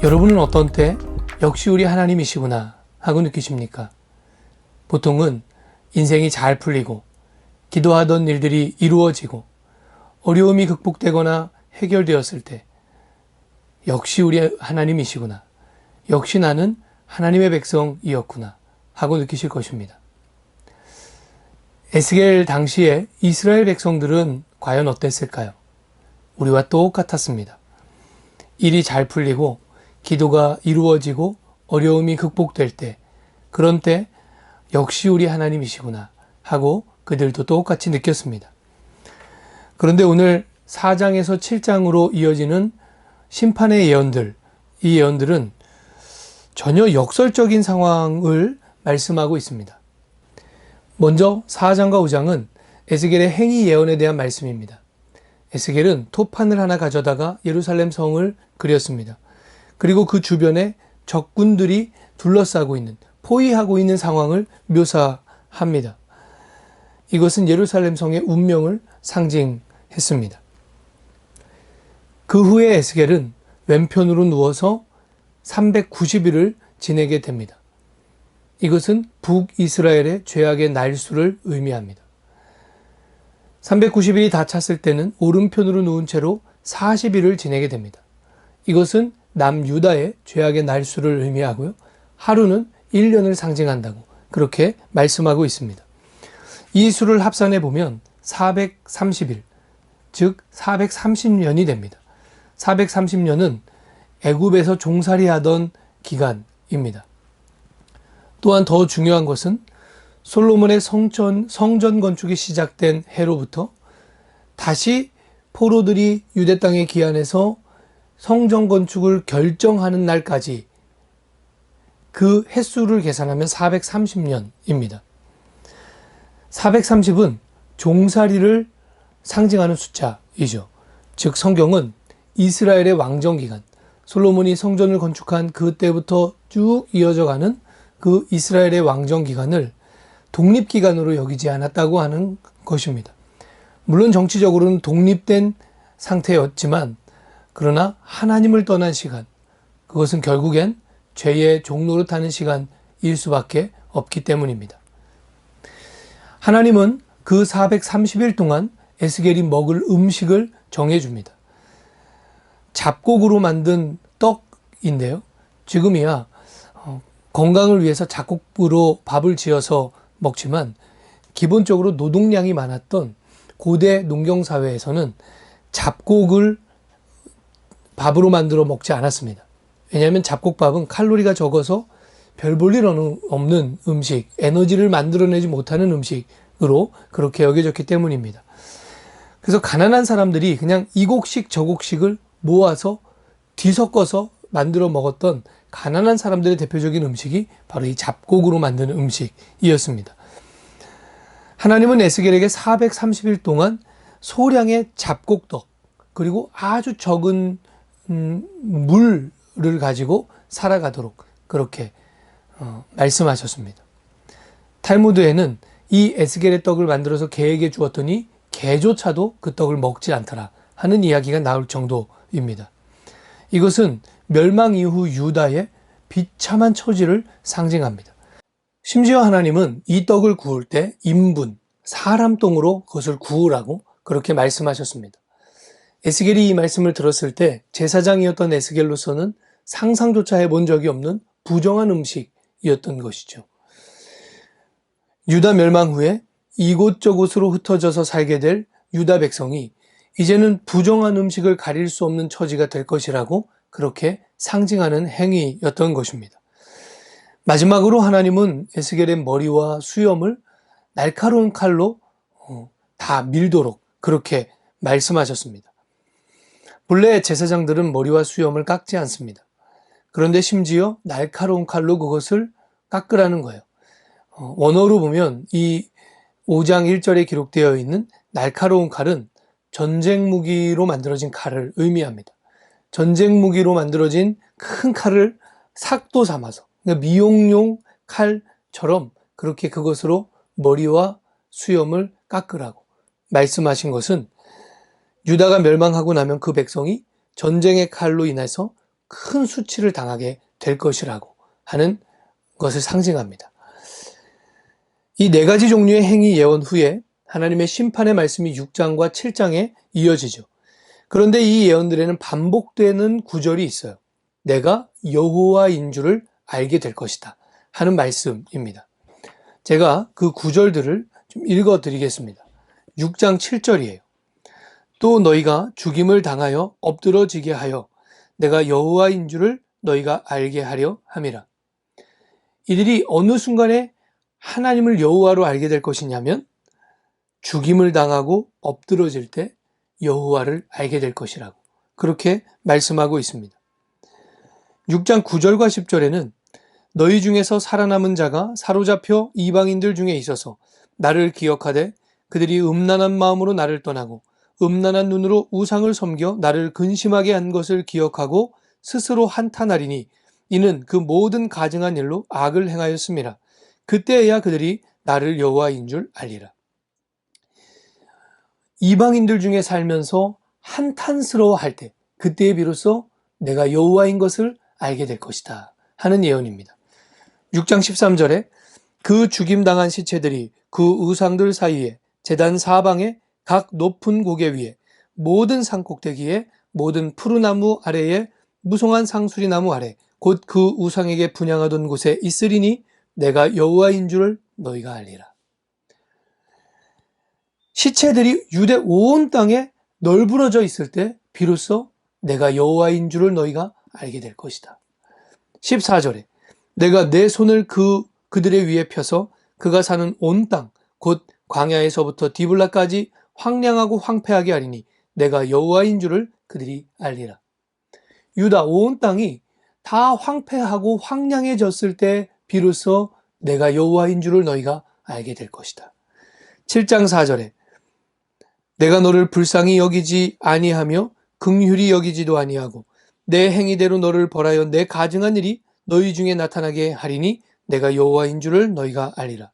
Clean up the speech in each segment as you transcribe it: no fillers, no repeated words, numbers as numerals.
여러분은 어떤 때 역시 우리 하나님이시구나 하고 느끼십니까? 보통은 인생이 잘 풀리고 기도하던 일들이 이루어지고 어려움이 극복되거나 해결되었을 때 역시 우리 하나님이시구나, 역시 나는 하나님의 백성이었구나 하고 느끼실 것입니다. 에스겔 당시에 이스라엘 백성들은 과연 어땠을까요? 우리와 똑같았습니다. 일이 잘 풀리고 기도가 이루어지고 어려움이 극복될 때, 그런 때 역시 우리 하나님이시구나 하고 그들도 똑같이 느꼈습니다. 그런데 오늘 4장에서 7장으로 이어지는 심판의 예언들, 이 예언들은 전혀 역설적인 상황을 말씀하고 있습니다. 먼저 4장과 5장은 에스겔의 행위 예언에 대한 말씀입니다. 에스겔은 토판을 하나 가져다가 예루살렘 성을 그렸습니다. 그리고 그 주변에 적군들이 둘러싸고 있는, 포위하고 있는 상황을 묘사합니다. 이것은 예루살렘 성의 운명을 상징했습니다. 그 후에 에스겔은 왼편으로 누워서 390일을 지내게 됩니다. 이것은 북이스라엘의 죄악의 날수를 의미합니다. 390일이 다 찼을 때는 오른편으로 누운 채로 40일을 지내게 됩니다. 이것은 남유다의 죄악의 날수를 의미하고요. 하루는 1년을 상징한다고 그렇게 말씀하고 있습니다. 이 수를 합산해 보면 430일, 즉 430년이 됩니다. 430년은 애굽에서 종살이하던 기간입니다. 또한 더 중요한 것은 솔로몬의 성전 건축이 시작된 해로부터 다시 포로들이 유대 땅에 귀환해서 성전 건축을 결정하는 날까지 그 횟수를 계산하면 430년입니다. 430은 종살이를 상징하는 숫자이죠. 즉 성경은 이스라엘의 왕정 기간, 솔로몬이 성전을 건축한 그때부터 쭉 이어져 가는 그 이스라엘의 왕정 기간을 독립기간으로 여기지 않았다고 하는 것입니다. 물론 정치적으로는 독립된 상태였지만 그러나 하나님을 떠난 시간, 그것은 결국엔 죄의 종노릇하는 시간일 수밖에 없기 때문입니다. 하나님은 그 430일 동안 에스겔이 먹을 음식을 정해줍니다. 잡곡으로 만든 떡인데요. 지금이야 건강을 위해서 잡곡으로 밥을 지어서 먹지만 기본적으로 노동량이 많았던 고대 농경사회에서는 잡곡을 밥으로 만들어 먹지 않았습니다. 왜냐하면 잡곡밥은 칼로리가 적어서 별 볼 일 없는 음식, 에너지를 만들어내지 못하는 음식으로 그렇게 여겨졌기 때문입니다. 그래서 가난한 사람들이 그냥 이 곡식 저 곡식을 모아서 뒤섞어서 만들어 먹었던 가난한 사람들의 대표적인 음식이 바로 이 잡곡으로 만든 음식이었습니다. 하나님은 에스겔에게 430일 동안 소량의 잡곡떡, 그리고 아주 적은 물을 가지고 살아가도록 그렇게 말씀하셨습니다. 탈무드에는 이 에스겔의 떡을 만들어서 개에게 주었더니 개조차도 그 떡을 먹지 않더라 하는 이야기가 나올 정도입니다. 이것은 멸망 이후 유다의 비참한 처지를 상징합니다. 심지어 하나님은 이 떡을 구울 때 인분, 사람 똥으로 그것을 구우라고 그렇게 말씀하셨습니다. 에스겔이 이 말씀을 들었을 때 제사장이었던 에스겔로서는 상상조차 해본 적이 없는 부정한 음식이었던 것이죠. 유다 멸망 후에 이곳저곳으로 흩어져서 살게 될 유다 백성이 이제는 부정한 음식을 가릴 수 없는 처지가 될 것이라고 그렇게 상징하는 행위였던 것입니다. 마지막으로 하나님은 에스겔의 머리와 수염을 날카로운 칼로 다 밀도록 그렇게 말씀하셨습니다. 본래 제사장들은 머리와 수염을 깎지 않습니다. 그런데 심지어 날카로운 칼로 그것을 깎으라는 거예요. 원어로 보면 이 5장 1절에 기록되어 있는 날카로운 칼은 전쟁 무기로 만들어진 칼을 의미합니다. 전쟁 무기로 만들어진 큰 칼을 삭도 삼아서, 그러니까 미용용 칼처럼 그렇게 그것으로 머리와 수염을 깎으라고 말씀하신 것은 유다가 멸망하고 나면 그 백성이 전쟁의 칼로 인해서 큰 수치를 당하게 될 것이라고 하는 것을 상징합니다. 이 네 가지 종류의 행위 예언 후에 하나님의 심판의 말씀이 6장과 7장에 이어지죠. 그런데 이 예언들에는 반복되는 구절이 있어요. 내가 여호와인 줄을 알게 될 것이다 하는 말씀입니다. 제가 그 구절들을 좀 읽어드리겠습니다. 6장 7절이에요. 또 너희가 죽임을 당하여 엎드러지게 하여 내가 여호와인 줄을 너희가 알게 하려 함이라. 이들이 어느 순간에 하나님을 여호와로 알게 될 것이냐면 죽임을 당하고 엎드러질 때 여호와를 알게 될 것이라고 그렇게 말씀하고 있습니다. 6장 9절과 10절에는 너희 중에서 살아남은 자가 사로잡혀 이방인들 중에 있어서 나를 기억하되 그들이 음란한 마음으로 나를 떠나고 음란한 눈으로 우상을 섬겨 나를 근심하게 한 것을 기억하고 스스로 한탄하리니 이는 그 모든 가증한 일로 악을 행하였음이라. 그때에야 그들이 나를 여호와인 줄 알리라. 이방인들 중에 살면서 한탄스러워할 때 그때에 비로소 내가 여호와인 것을 알게 될 것이다 하는 예언입니다. 6장 13절에 그 죽임당한 시체들이 그 우상들 사이에 제단 사방에 각 높은 고개 위에 모든 산꼭대기에 모든 푸르나무 아래에 무성한 상수리 나무 아래 곧 그 우상에게 분향하던 곳에 있으리니 내가 여호와인 줄을 너희가 알리라. 시체들이 유대 온 땅에 널브러져 있을 때 비로소 내가 여호와인 줄을 너희가 알게 될 것이다. 14절에 내가 내 손을 그들의 위에 펴서 그가 사는 온 땅 곧 광야에서부터 디블라까지 황량하고 황폐하게 하리니 내가 여호와인 줄을 그들이 알리라. 유다 온 땅이 다 황폐하고 황량해졌을 때 비로소 내가 여호와인 줄을 너희가 알게 될 것이다. 7장 4절에 내가 너를 불쌍히 여기지 아니하며 긍휼히 여기지도 아니하고 내 행위대로 너를 벌하여 내 가증한 일이 너희 중에 나타나게 하리니 내가 여호와인 줄을 너희가 알리라.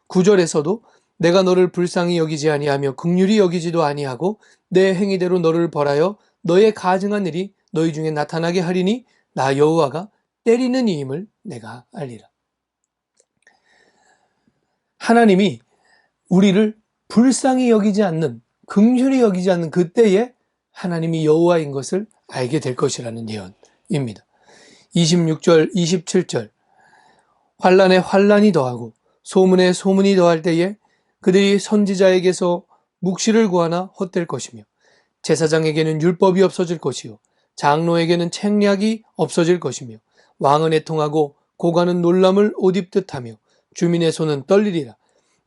9절에서도 내가 너를 불쌍히 여기지 아니하며 긍휼히 여기지도 아니하고 내 행위대로 너를 벌하여 너의 가증한 일이 너희 중에 나타나게 하리니 나 여호와가 때리는 이임을 내가 알리라. 하나님이 우리를 불쌍히 여기지 않는, 긍휼히 여기지 않는 그때에 하나님이 여호와인 것을 알게 될 것이라는 예언입니다. 26절, 27절 환난에 환난이 더하고 소문에 소문이 더할 때에 그들이 선지자에게서 묵시를 구하나 헛될 것이며 제사장에게는 율법이 없어질 것이요 장로에게는 책략이 없어질 것이며 왕은 애통하고 고관은 놀람을 옷 입듯 하며 주민의 손은 떨리리라.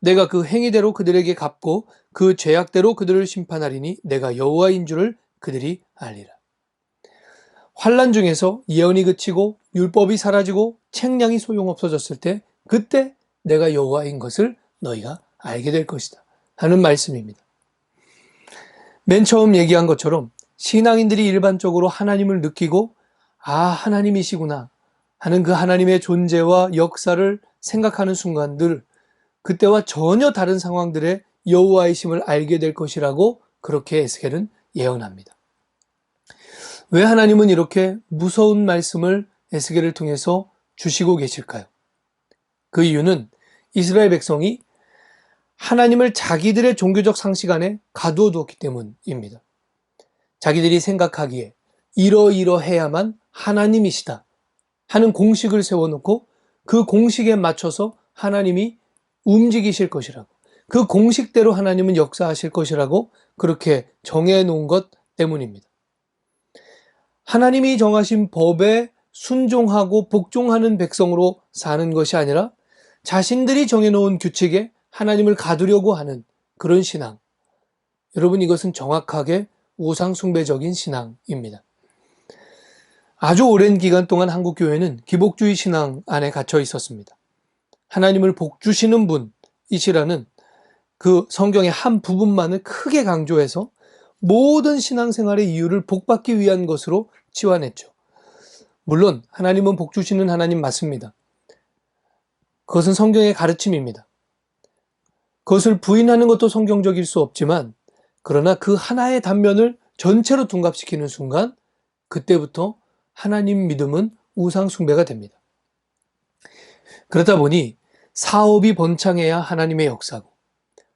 내가 그 행위대로 그들에게 갚고 그 죄악대로 그들을 심판하리니 내가 여호와인 줄을 그들이 알리라. 환난 중에서 예언이 그치고 율법이 사라지고 책량이 소용없어졌을 때 그때 내가 여호와인 것을 너희가 알게 될 것이다 하는 말씀입니다. 맨 처음 얘기한 것처럼 신앙인들이 일반적으로 하나님을 느끼고 하나님이시구나 하는 그 하나님의 존재와 역사를 생각하는 순간들, 그때와 전혀 다른 상황들의 여호와이심을 알게 될 것이라고 그렇게 에스겔은 예언합니다. 왜 하나님은 이렇게 무서운 말씀을 에스겔을 통해서 주시고 계실까요? 그 이유는 이스라엘 백성이 하나님을 자기들의 종교적 상식 안에 가두어 두었기 때문입니다. 자기들이 생각하기에 이러이러해야만 하나님이시다 하는 공식을 세워놓고 그 공식에 맞춰서 하나님이 움직이실 것이라고, 그 공식대로 하나님은 역사하실 것이라고 그렇게 정해놓은 것 때문입니다. 하나님이 정하신 법에 순종하고 복종하는 백성으로 사는 것이 아니라 자신들이 정해놓은 규칙에 하나님을 가두려고 하는 그런 신앙. 여러분, 이것은 정확하게 우상숭배적인 신앙입니다. 아주 오랜 기간 동안 한국교회는 기복주의 신앙 안에 갇혀 있었습니다. 하나님을 복주시는 분이시라는 그 성경의 한 부분만을 크게 강조해서 모든 신앙생활의 이유를 복받기 위한 것으로 치환했죠. 물론 하나님은 복 주시는 하나님 맞습니다. 그것은 성경의 가르침입니다. 그것을 부인하는 것도 성경적일 수 없지만 그러나 그 하나의 단면을 전체로 둔갑시키는 순간 그때부터 하나님 믿음은 우상 숭배가 됩니다. 그러다 보니 사업이 번창해야 하나님의 역사고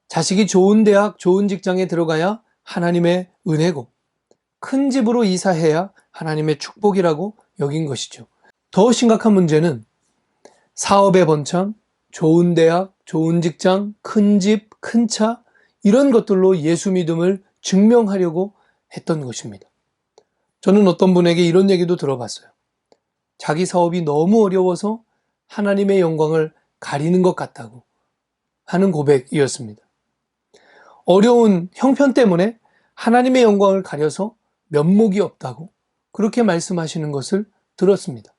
자식이 좋은 대학, 좋은 직장에 들어가야 하나님의 은혜고 큰 집으로 이사해야 하나님의 축복이라고 여긴 것이죠. 더 심각한 문제는 사업의 번창, 좋은 대학, 좋은 직장, 큰 집, 큰 차 이런 것들로 예수 믿음을 증명하려고 했던 것입니다. 저는 어떤 분에게 이런 얘기도 들어봤어요. 자기 사업이 너무 어려워서 하나님의 영광을 가리는 것 같다고 하는 고백이었습니다. 어려운 형편 때문에 하나님의 영광을 가려서 면목이 없다고 그렇게 말씀하시는 것을 들었습니다.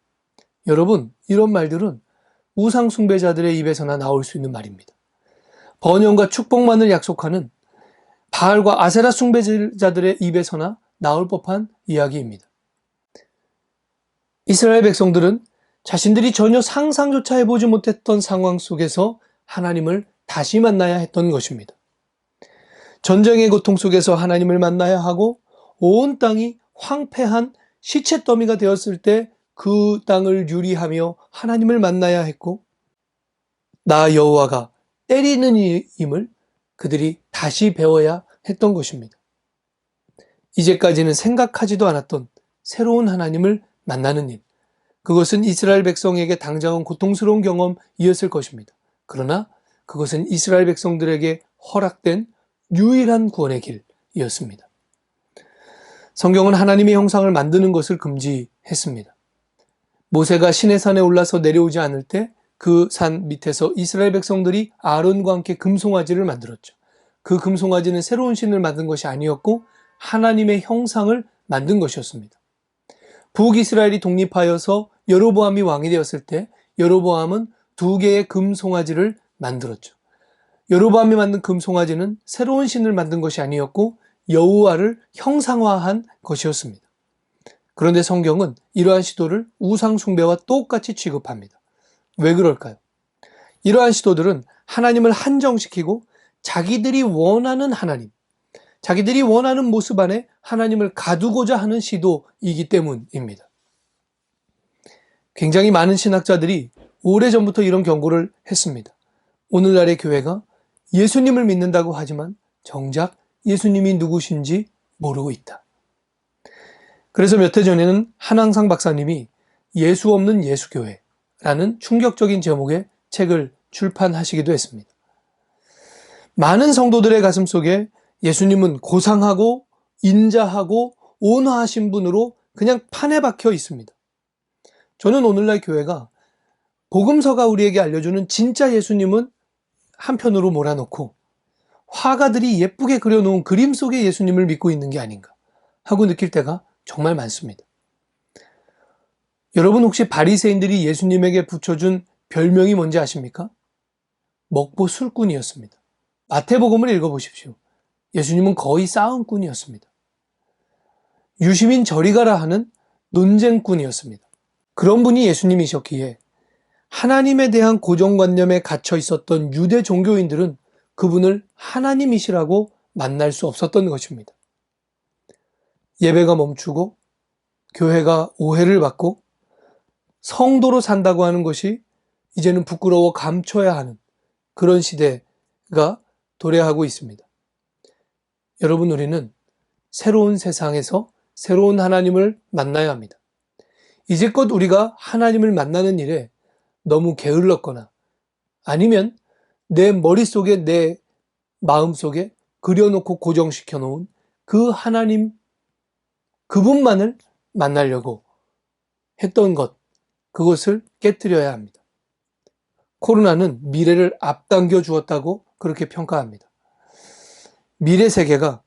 여러분, 이런 말들은 우상 숭배자들의 입에서나 나올 수 있는 말입니다. 번영과 축복만을 약속하는 바알과 아세라 숭배자들의 입에서나 나올 법한 이야기입니다. 이스라엘 백성들은 자신들이 전혀 상상조차 해보지 못했던 상황 속에서 하나님을 다시 만나야 했던 것입니다. 전쟁의 고통 속에서 하나님을 만나야 하고 온 땅이 황폐한 시체 더미가 되었을 때 그 땅을 유리하며 하나님을 만나야 했고 나 여호와가 때리는 임을 그들이 다시 배워야 했던 것입니다. 이제까지는 생각하지도 않았던 새로운 하나님을 만나는 일, 그것은 이스라엘 백성에게 당장은 고통스러운 경험이었을 것입니다. 그러나 그것은 이스라엘 백성들에게 허락된 유일한 구원의 길이었습니다. 성경은 하나님의 형상을 만드는 것을 금지했습니다. 모세가 시내산에 올라서 내려오지 않을 때 그 산 밑에서 이스라엘 백성들이 아론과 함께 금송아지를 만들었죠. 그 금송아지는 새로운 신을 만든 것이 아니었고 하나님의 형상을 만든 것이었습니다. 북이스라엘이 독립하여서 여로보암이 왕이 되었을 때 여로보암은 2개의 금송아지를 만들었죠. 여로보암이 만든 금송아지는 새로운 신을 만든 것이 아니었고 여호와를 형상화한 것이었습니다. 그런데 성경은 이러한 시도를 우상 숭배와 똑같이 취급합니다. 왜 그럴까요? 이러한 시도들은 하나님을 한정시키고 자기들이 원하는 하나님, 자기들이 원하는 모습 안에 하나님을 가두고자 하는 시도이기 때문입니다. 굉장히 많은 신학자들이 오래전부터 이런 경고를 했습니다. 오늘날의 교회가 예수님을 믿는다고 하지만 정작 예수님이 누구신지 모르고 있다. 그래서 몇 해 전에는 한항상 박사님이 예수 없는 예수교회라는 충격적인 제목의 책을 출판하시기도 했습니다. 많은 성도들의 가슴 속에 예수님은 고상하고 인자하고 온화하신 분으로 그냥 판에 박혀 있습니다. 저는 오늘날 교회가 복음서가 우리에게 알려주는 진짜 예수님은 한편으로 몰아놓고 화가들이 예쁘게 그려놓은 그림 속의 예수님을 믿고 있는 게 아닌가 하고 느낄 때가 정말 많습니다. 여러분 혹시 바리새인들이 예수님에게 붙여준 별명이 뭔지 아십니까? 먹보 술꾼이었습니다. 마태복음을 읽어보십시오. 예수님은 거의 싸움꾼이었습니다. 유시민 저리 가라 하는 논쟁꾼이었습니다. 그런 분이 예수님이셨기에 하나님에 대한 고정관념에 갇혀 있었던 유대 종교인들은 그분을 하나님이시라고 만날 수 없었던 것입니다. 예배가 멈추고 교회가 오해를 받고 성도로 산다고 하는 것이 이제는 부끄러워 감춰야 하는 그런 시대가 도래하고 있습니다. 여러분, 우리는 새로운 세상에서 새로운 하나님을 만나야 합니다. 이제껏 우리가 하나님을 만나는 일에 너무 게을렀거나 아니면 내 머릿속에 내 마음속에 그려놓고 고정시켜 놓은 그 하나님 그분만을 만나려고 했던 것, 그것을 깨트려야 합니다. 코로나는 미래를 앞당겨 주었다고 그렇게 평가합니다. 미래 세계가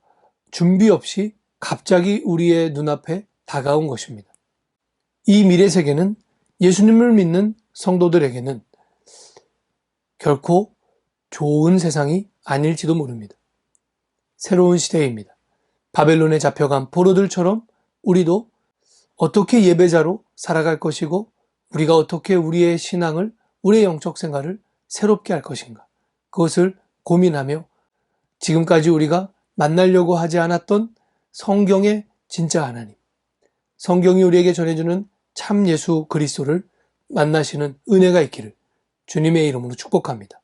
준비 없이 갑자기 우리의 눈앞에 다가온 것입니다. 이 미래 세계는 예수님을 믿는 성도들에게는 결코 좋은 세상이 아닐지도 모릅니다. 새로운 시대입니다. 바벨론에 잡혀간 포로들처럼 우리도 어떻게 예배자로 살아갈 것이고 우리가 어떻게 우리의 신앙을, 우리의 영적 생활을 새롭게 할 것인가. 그것을 고민하며 지금까지 우리가 만나려고 하지 않았던 성경의 진짜 하나님, 성경이 우리에게 전해주는 참 예수 그리스도를 만나시는 은혜가 있기를 주님의 이름으로 축복합니다.